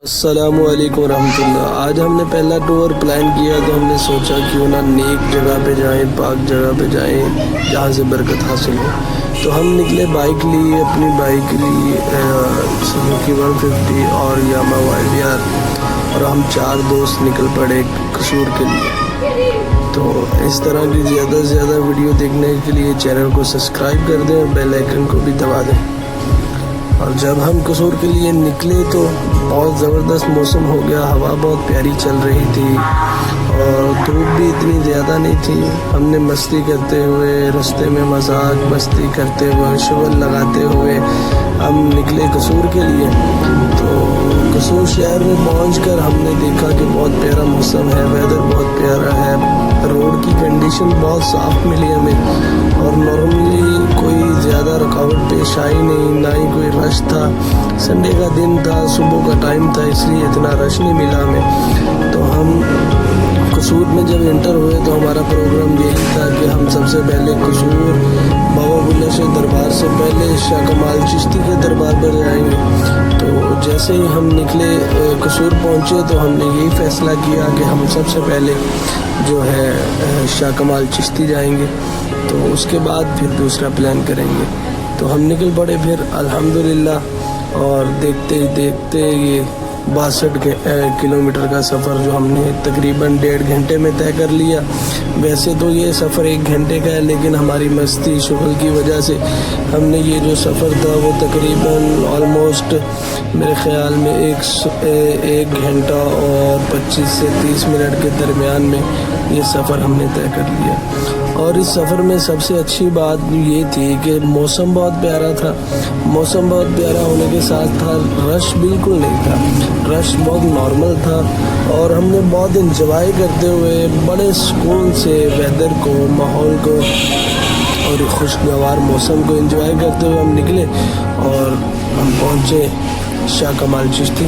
السلام علیکم ورحمۃ اللہ۔ آج ہم نے پہلا ٹور پلان کیا تو ہم نے سوچا کیوں نہ نیک جگہ پہ جائیں، پاک جگہ پہ جائیں جہاں سے برکت حاصل ہو۔ تو ہم نکلے، بائک لی، اپنی بائک لی سوزوکی 150 اور یاماہا YBR، اور ہم 4 دوست نکل پڑے قصور کے لیے۔ تو اس طرح کی زیادہ سے زیادہ ویڈیو دیکھنے کے لیے چینل کو سبسکرائب کر دیں اور بیل آئیکن کو بھی دبا دیں۔ اور جب ہم قصور کے لیے نکلے تو بہت زبردست موسم ہو گیا، ہوا بہت پیاری چل رہی تھی اور دھوپ بھی اتنی زیادہ نہیں تھی۔ ہم نے مستی کرتے ہوئے، رستے میں مذاق مستی کرتے ہوئے، شغل لگاتے ہوئے ہم نکلے قصور کے لیے۔ تو قصور شہر میں پہنچ کر ہم نے دیکھا کہ بہت پیارا موسم ہے، ویدر بہت پیارا ہے، روڈ کی کنڈیشن بہت صاف ملی ہمیں، اور نارملی کوئی زیادہ رکاوٹ پیش آئی نہیں، نہ ہی کوئی رش تھا۔ سنڈے کا دن تھا، صبح کا ٹائم تھا، اس لیے اتنا رش نہیں ملا ہمیں۔ تو ہم قصور میں جب انٹر ہوئے تو ہمارا پروگرام یہی تھا کہ ہم سب سے پہلے قصور بابا بلّہ شاہ دربار سے پہلے شاہ کمال چشتی کے دربار پر جائیں گے۔ تو جیسے ہی ہم نکلے قصور پہنچے تو ہم نے یہی فیصلہ کیا کہ ہم سب سے پہلے جو ہے شاہ کمال چشتی جائیں گے، تو اس کے بعد پھر دوسرا پلان کریں گے۔ تو ہم نکل پڑے پھر الحمدللہ، اور دیکھتے ہی دیکھتے یہ 62 کلومیٹر کا سفر جو ہم نے تقریباً 1.5 گھنٹے میں طے کر لیا۔ ویسے تو یہ سفر 1 گھنٹے کا ہے، لیکن ہماری مستی شغل کی وجہ سے ہم نے یہ جو سفر تھا وہ تقریباً آلموسٹ میرے خیال میں 1 گھنٹہ اور 25 سے 30 منٹ کے درمیان میں یہ سفر ہم نے طے کر لیا۔ اور اس سفر میں سب سے اچھی بات یہ تھی کہ موسم بہت پیارا تھا۔ موسم بہت پیارا ہونے کے ساتھ تھا، رش بالکل نہیں تھا، رش بہت نارمل تھا، اور ہم نے بہت انجوائے کرتے ہوئے بڑے سکون سے ویدر کو، ماحول کو اور خوشگوار موسم کو انجوائے کرتے ہوئے ہم نکلے اور ہم پہنچے شاہ کمال چشتی۔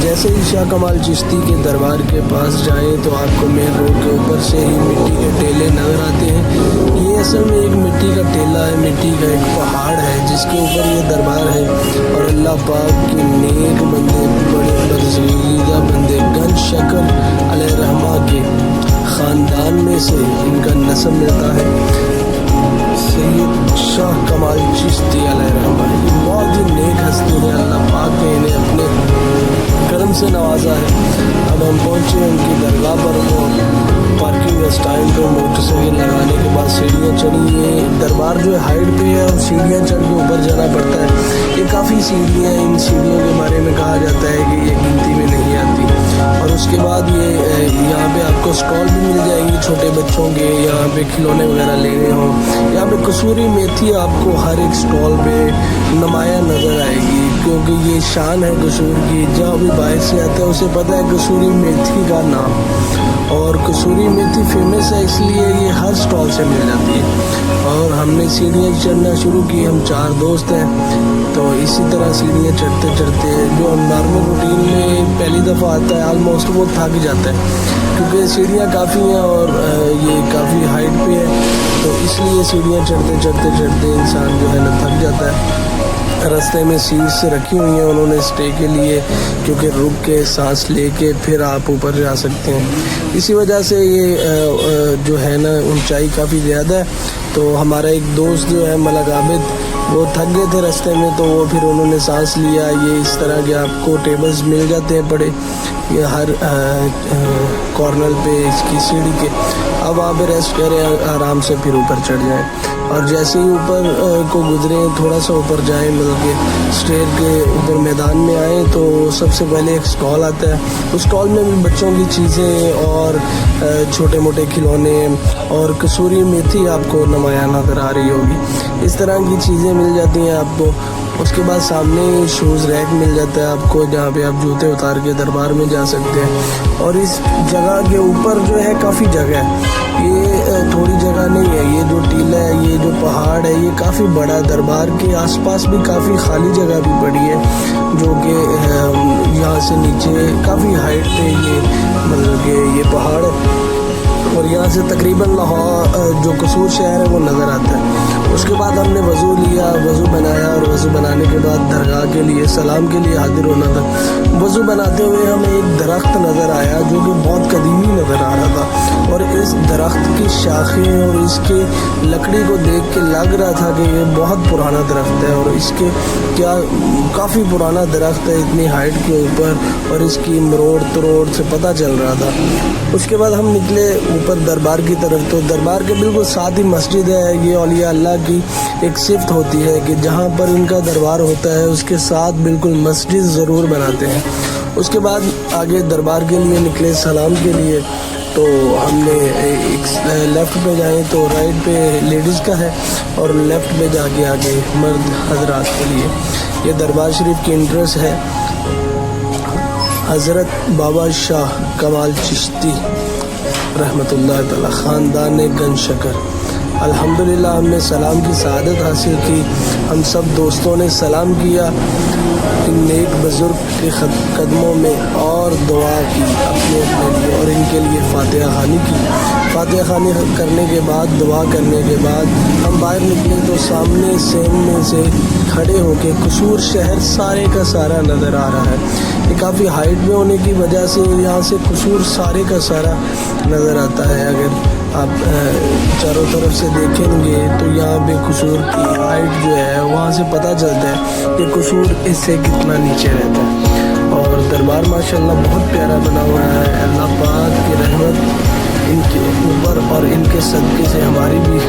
جیسے ہی شاہ کمال چشتی کے دربار کے پاس جائیں تو آپ کو مین روڈ کے اوپر سے ہی مٹی کے ٹیلے نظر آتے ہیں۔ یہ اصل میں ایک مٹی کا ٹیلا ہے، مٹی کا ایک پہاڑ ہے جس کے اوپر یہ دربار ہے، اور اللہ پاک کے نیک بندے، بڑے برگزیدہ بندے، گنج شکر علیہ رحمہ کے خاندان میں سے ان کا نسب ملتا ہے، سید شاہ کمال چشتی علیہ رحمہ۔ یہ بہت ہی نیک ہستی ہے، اللہ پاک نے انہیں اپنے کرم سے نوازا ہے۔ اب ہم پہنچے ان کی درگاہ پر، وہ پارکنگ اسٹائل پہ موٹر سائیکل لگانے کے بعد سیڑھیاں چڑھی۔ یہ دربار جو ہے ہائٹ پہ ہے اور سیڑھیاں چڑھ کے اوپر جانا پڑتا ہے۔ یہ کافی سیڑھیاں ہیں، ان سیڑھیوں کے بارے میں کہا جاتا ہے کہ یہ گنتی میں نہیں آتی۔ اور اس کے بعد یہ یہاں پہ آپ کو اسٹال بھی مل جائیں گے چھوٹے بچوں کے، یہاں پہ کھلونے وغیرہ لینے ہوں۔ یہاں پہ قصوری میتھی آپ کو ہر ایک اسٹال پہ نمایاں نظر آئے گی، کیونکہ یہ شان ہے قصور کی۔ جہاں بھی باہر سے آتا ہے اسے پتہ ہے قصوری میتھی کا نام، اور قصوری میتھی فیمس ہے اس لیے یہ ہر اسٹال سے مل جاتی ہے۔ اور ہم نے سیڑھیاں چڑھنا شروع کی، ہم 4 دوست ہیں، تو اسی طرح سیڑھیاں چڑھتے چڑھتے جو نارمل روٹین میں پہلی دفعہ آتا ہے آلموسٹ وہ تھک جاتا ہے، کیونکہ سیڑھیاں کافی ہیں اور یہ کافی ہائٹ پہ ہے، تو اس لیے سیڑھیاں چڑھتے چڑھتے چڑھتے انسان جو ہے نا تھک جاتا ہے۔ راستے میں سیٹس رکھی ہوئی ہیں انہوں نے اسٹے کے لیے، کیونکہ رک کے سانس لے کے پھر آپ اوپر جا سکتے ہیں۔ اسی وجہ سے یہ جو ہے نا اونچائی کافی زیادہ ہے۔ تو ہمارا ایک دوست جو ہے ملک عابد، وہ تھک گئے تھے راستے میں، تو وہ پھر انہوں نے سانس لیا۔ یہ اس طرح کے آپ کو ٹیبلز مل جاتے ہیں بڑے، یہ ہر کارنر پہ اس کی سیڑھی کے، اب وہاں پہ ریسٹ کریں، آرام سے پھر اوپر چڑھ جائیں۔ اور جیسے ہی اوپر کو گزریں، تھوڑا سا اوپر جائیں، مطلب کہ اسٹیئر کے اوپر میدان میں آئیں، تو سب سے پہلے ایک اسٹال آتا ہے۔ اس اسٹال میں بھی بچوں کی چیزیں اور چھوٹے موٹے کھلونے اور قصوری میتھی آپ کو نمایاں نظر آ رہی ہوگی، اس طرح کی چیزیں مل جاتی ہیں آپ کو۔ اس کے بعد سامنے شوز ریک مل جاتا ہے آپ کو، جہاں پہ آپ جوتے اتار کے دربار میں جا سکتے ہیں۔ اور اس جگہ کے اوپر جو ہے کافی جگہ ہے، یہ تھوڑی جگہ نہیں ہے، یہ جو ٹیلا ہے، یہ جو پہاڑ ہے، یہ کافی بڑا۔ دربار کے آس پاس بھی کافی خالی جگہ بھی پڑی ہے، جو کہ یہاں سے نیچے کافی ہائٹ پہ یہ مطلب کہ یہ پہاڑ ہے۔ اور یہاں سے تقریباً لاہور جو قصور شہر ہے وہ نظر آتا ہے۔ اس کے بعد ہم نے وضو لیا، وضو بنایا، اور وضو بنانے کے بعد درگاہ کے لیے سلام کے لیے حاضر ہونا تھا۔ وضو بناتے ہوئے ہمیں ایک درخت نظر آیا جو کہ بہت قدیمی نظر آ رہا تھا، اور اس درخت کی شاخیں اور اس کی لکڑی کو دیکھ کے لگ رہا تھا کہ یہ بہت پرانا درخت ہے، اور اس کے کافی پرانا درخت ہے اتنی ہائٹ کے اوپر، اور اس کی مروڑ تروڑ سے پتہ چل رہا تھا۔ اس کے بعد ہم نکلے اوپر دربار کی طرف۔ تو دربار کے بالکل ساتھ ہی مسجد ہے۔ یہ اولیاء اللہ کی ایک صفت ہوتی ہے کہ جہاں پر ان کا دربار ہوتا ہے اس کے ساتھ بالکل مسجد ضرور بناتے ہیں۔ اس کے بعد آگے دربار کے لیے نکلے سلام کے لیے، تو ہم نے لیفٹ پہ جائیں تو رائٹ پہ لیڈیز کا ہے، اور لیفٹ پہ جا کے آگے مرد حضرات کے لیے۔ یہ دربار شریف کی انٹرس ہے۔ حضرت بابا شاہ کمال چشتی رحمۃ اللہ تعالی، خاندان گنج شکر۔ الحمدللہ ہم نے سلام کی سعادت حاصل کی۔ ہم سب دوستوں نے سلام کیا ان نیک بزرگ کے قدموں میں، اور دعا کی اپنے لیے، اور ان کے لیے فاتحہ خوانی کی۔ فاتحہ خوانی کرنے کے بعد، دعا کرنے کے بعد ہم باہر نکلے تو سامنے سین میں سے کھڑے ہو کے قصور شہر سارے کا سارا نظر آ رہا ہے۔ یہ کافی ہائٹ میں ہونے کی وجہ سے یہاں سے قصور سارے کا سارا نظر آتا ہے۔ اگر آپ چاروں طرف سے دیکھیں گے تو یہاں پہ قصور کی ہائٹ جو ہے وہاں سے پتہ چلتا ہے کہ قصور اس سے کتنا نیچے رہتا ہے۔ اور دربار ماشاءاللہ بہت پیارا بنا ہوا ہے۔ اللہ پاک کی رحمت ان کے اوپر اور ان کے صدقے سے ہماری بھی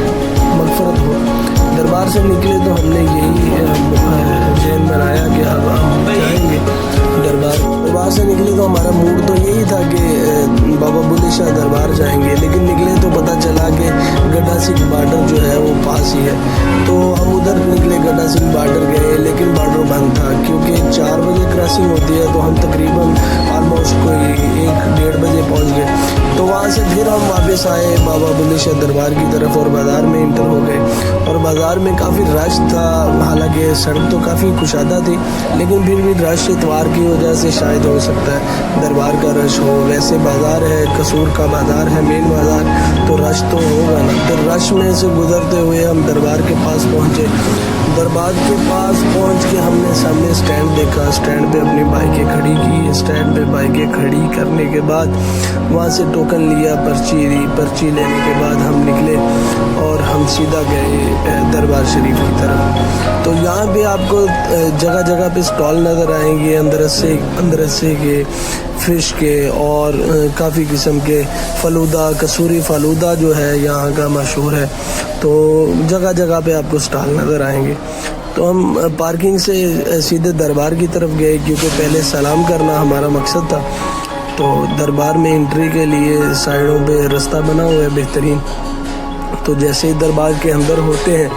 مغفرت ہو۔ دربار سے نکلے تو ہم نے یہی ذہن بنایا کہ اب ہم جائیں گے دربار سے نکلے تو ہمارا موڈ تو یہی تھا کہ بابا بلے شاہ دربار جائیں گے، لیکن نکلے تو پتہ چلا کہ گڈھا سنگھ بارڈر جو ہے وہ پاس ہی ہے، تو ہم ادھر نکلے، گڈھا سنگھ بارڈر گئے، لیکن بارڈر بند تھا کیونکہ 4 بجے کراسنگ ہوتی ہے، تو ہم تقریباً آلموسٹ کوئی 1-1:30 بجے پہنچ گئے۔ تو وہاں سے پھر ہم واپس آئے بابا بلے شاہ دربار کی طرف، اور بازار میں انٹر ہو گئے، اور بازار میں کافی رش تھا۔ حالانکہ سڑک تو کافی کشادہ تھی، لیکن پھر بھی رش اتوار کی وجہ سے شاید ہو سکتا ہے دربار کا رش ہو۔ ویسے بازار ہے، قصور کا بازار ہے، مین بازار، تو رش تو ہوگا نا۔ تو رش میں سے گزرتے ہوئے ہم دربار کے پاس پہنچے۔ دربار کے پاس پہنچ کے ہم نے سامنے اسٹینڈ دیکھا، اسٹینڈ پہ اپنی بائکیں کھڑی کی۔ اسٹینڈ پہ بائکیں کھڑی کرنے کے بعد وہاں سے ٹوکن لیا، پرچی دی۔ پرچی لینے کے بعد ہم نکلے اور ہم سیدھا گئے دربار شریف کی طرف۔ تو یہاں پہ آپ کو جگہ جگہ پہ اسٹال نظر آئیں گے، اندرسے کے، فش کے، اور کافی قسم کے فلودہ، کسوری فلودہ جو ہے یہاں کا مشہور ہے، تو جگہ جگہ پہ آپ کو اسٹال نظر آئیں گے۔ تو ہم پارکنگ سے سیدھے دربار کی طرف گئے کیونکہ پہلے سلام کرنا ہمارا مقصد تھا۔ تو دربار میں انٹری کے لیے سائڈوں پہ رستہ بنا ہوا ہے بہترین۔ تو جیسے ہی دربار کے اندر ہوتے ہیں،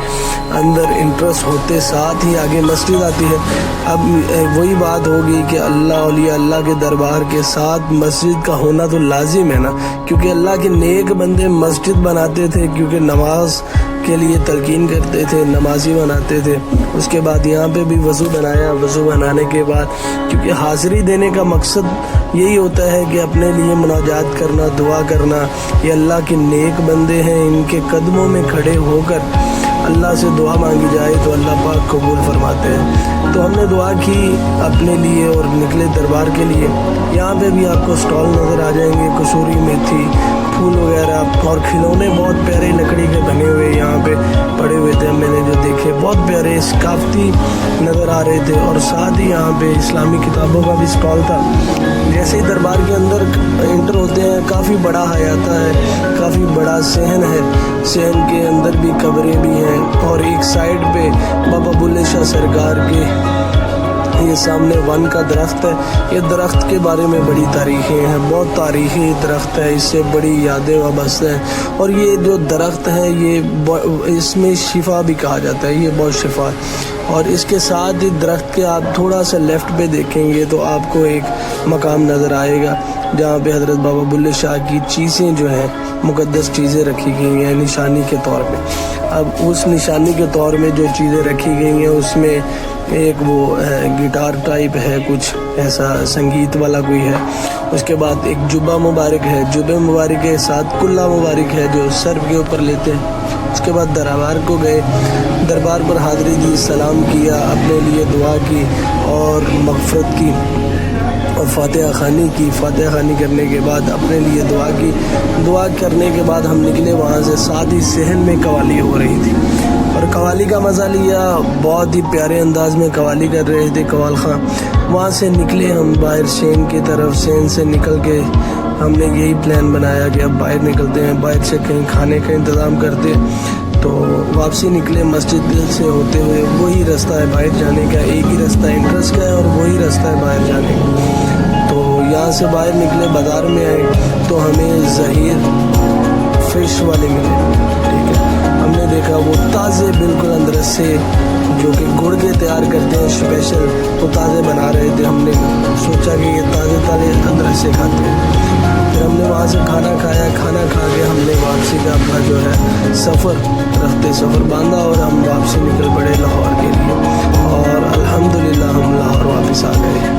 اندر انٹرس ہوتے ساتھ ہی آگے مسجد آتی ہے۔ اب وہی بات ہوگی کہ اللہ اولیاء اللہ کے دربار کے ساتھ مسجد کا ہونا تو لازم ہے نا، کیونکہ اللہ کے نیک بندے مسجد بناتے تھے کیونکہ نماز کے لیے تلقین کرتے تھے، نمازی بناتے تھے۔ اس کے بعد یہاں پہ بھی وضو بنایا۔ وضو بنانے کے بعد کیونکہ حاضری دینے کا مقصد یہی ہوتا ہے کہ اپنے لیے مناجات کرنا، دعا کرنا۔ یہ اللہ کے نیک بندے ہیں، ان کے قدموں میں کھڑے ہو کر اللہ سے دعا مانگی جائے تو اللہ پاک قبول فرماتے ہیں۔ تو ہم نے دعا کی اپنے لیے اور نکلے دربار کے لیے۔ یہاں پہ بھی آپ کو اسٹال نظر آ جائیں گے، کسوری میتھی، پھول وغیرہ اور کھلونے بہت پیارے لکڑی کے بنے ہوئے یہاں پہ پڑے ہوئے تھے۔ میں نے جو دیکھے بہت پیارے ثقافتی نظر آ رہے تھے، اور ساتھ ہی یہاں پہ اسلامی کتابوں کا بھی اسٹال تھا۔ جیسے ہی دربار کے اندر انٹر ہوتے ہیں، کافی بڑا حیاتہ ہے، کافی بڑا صحن ہے۔ صحن کے اندر بھی قبریں بھی ہیں، اور ایک سائڈ پہ بابا بلے شاہ سرکار کے یہ سامنے ون کا درخت ہے۔ یہ درخت کے بارے میں بڑی تاریخیں ہیں، بہت تاریخی درخت ہے، اس سے بڑی یادیں وابستہ ہیں۔ اور یہ جو درخت ہے اس میں شفا بھی کہا جاتا ہے، یہ بہت شفا ہے۔ اور اس کے ساتھ ہی درخت کے آپ تھوڑا سا لیفٹ پہ دیکھیں گے تو آپ کو ایک مقام نظر آئے گا جہاں پہ حضرت بابا بلے شاہ کی چیزیں جو ہیں، مقدس چیزیں رکھی گئی ہیں نشانی کے طور پہ۔ اب اس نشانی کے طور میں جو چیزیں رکھی گئی ہیں اس میں ایک وہ گٹار ٹائپ ہے، کچھ ایسا سنگیت والا کوئی ہے، اس کے بعد ایک جبہ مبارک ہے، جبہ مبارک کے ساتھ کلہ مبارک ہے جو سر کے اوپر لیتے ہیں۔ اس کے بعد دربار کو گئے، دربار پر حاضری دی، سلام کیا، اپنے لیے دعا کی اور مغفرت کی اور فاتحہ خوانی کی۔ فاتحہ خوانی کرنے کے بعد اپنے لیے دعا کی۔ دعا کرنے کے بعد ہم نکلے وہاں سے، ساتھ ہی صحن میں قوالی ہو رہی تھی اور قوالی کا مزہ لیا، بہت ہی پیارے انداز میں قوالی کر رہے تھے قوال خاں۔ وہاں سے نکلے ہم باہر شین کی طرف، شین سے نکل کے ہم نے یہی پلان بنایا کہ اب باہر نکلتے ہیں، باہر سے کہیں کھانے کا انتظام کرتے۔ تو واپسی نکلے مسجد سے ہوتے ہوئے، وہی رستہ ہے باہر جانے کا، ایک ہی رستہ انٹرس کا ہے اور وہی رستہ ہے باہر جانے کا۔ تو یہاں سے باہر نکلے، بازار میں آئے تو ہمیں ظہیر فش والے ملے، ٹھیک ہے۔ ہم نے دیکھا وہ تازے بالکل اندرس سے، جو کہ گڑ کے تیار کرتے ہیں اسپیشل، وہ تازے بنا رہے تھے۔ ہم نے سوچا کہ یہ تازے تازے اندرس سے کھاتے ہیں۔ پھر ہم نے وہاں سے کھانا کھایا، کھانا کھا کے ہم نے واپسی کا اپنا جو ہے سفر باندھا اور ہم واپسی نکل پڑے لاہور کے لیے، اور الحمدللہ ہم لاہور واپس آ گئے۔